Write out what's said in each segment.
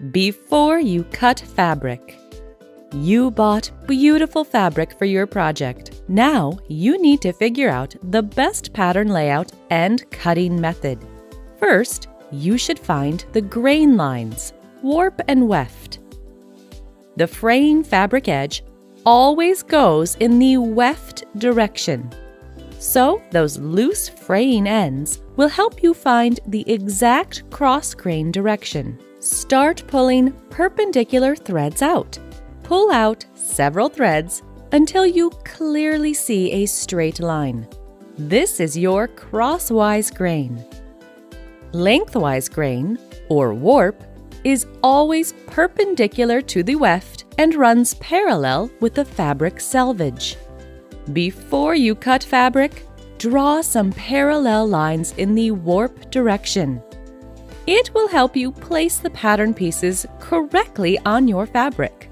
Before you cut fabric. You bought beautiful fabric for your project. Now you need to figure out the best pattern layout and cutting method. First, you should find the grain lines, warp and weft. The fraying fabric edge always goes in the weft direction. So those loose fraying ends will help you find the exact cross grain direction. Start pulling perpendicular threads out. Pull out several threads until you clearly see a straight line. This is your crosswise grain. Lengthwise grain, or warp, is always perpendicular to the weft and runs parallel with the fabric selvage. Before you cut fabric, draw some parallel lines in the warp direction. It will help you place the pattern pieces correctly on your fabric.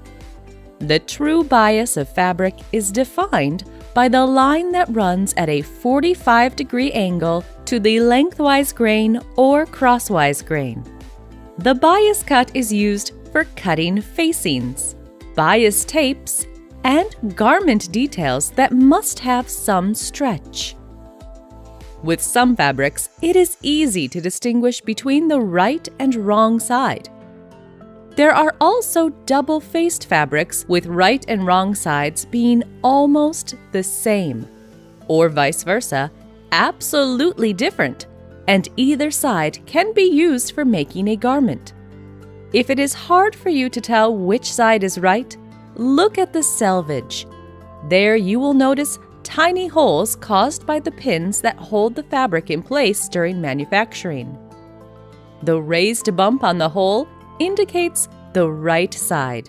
The true bias of fabric is defined by the line that runs at a 45-degree angle to the lengthwise grain or crosswise grain. The bias cut is used for cutting facings, bias tapes, and garment details that must have some stretch. With some fabrics, it is easy to distinguish between the right and wrong side. There are also double-faced fabrics with right and wrong sides being almost the same, or vice versa, absolutely different, and either side can be used for making a garment. If it is hard for you to tell which side is right, look at the selvage. There you will notice tiny holes caused by the pins that hold the fabric in place during manufacturing. The raised bump on the hole indicates the right side.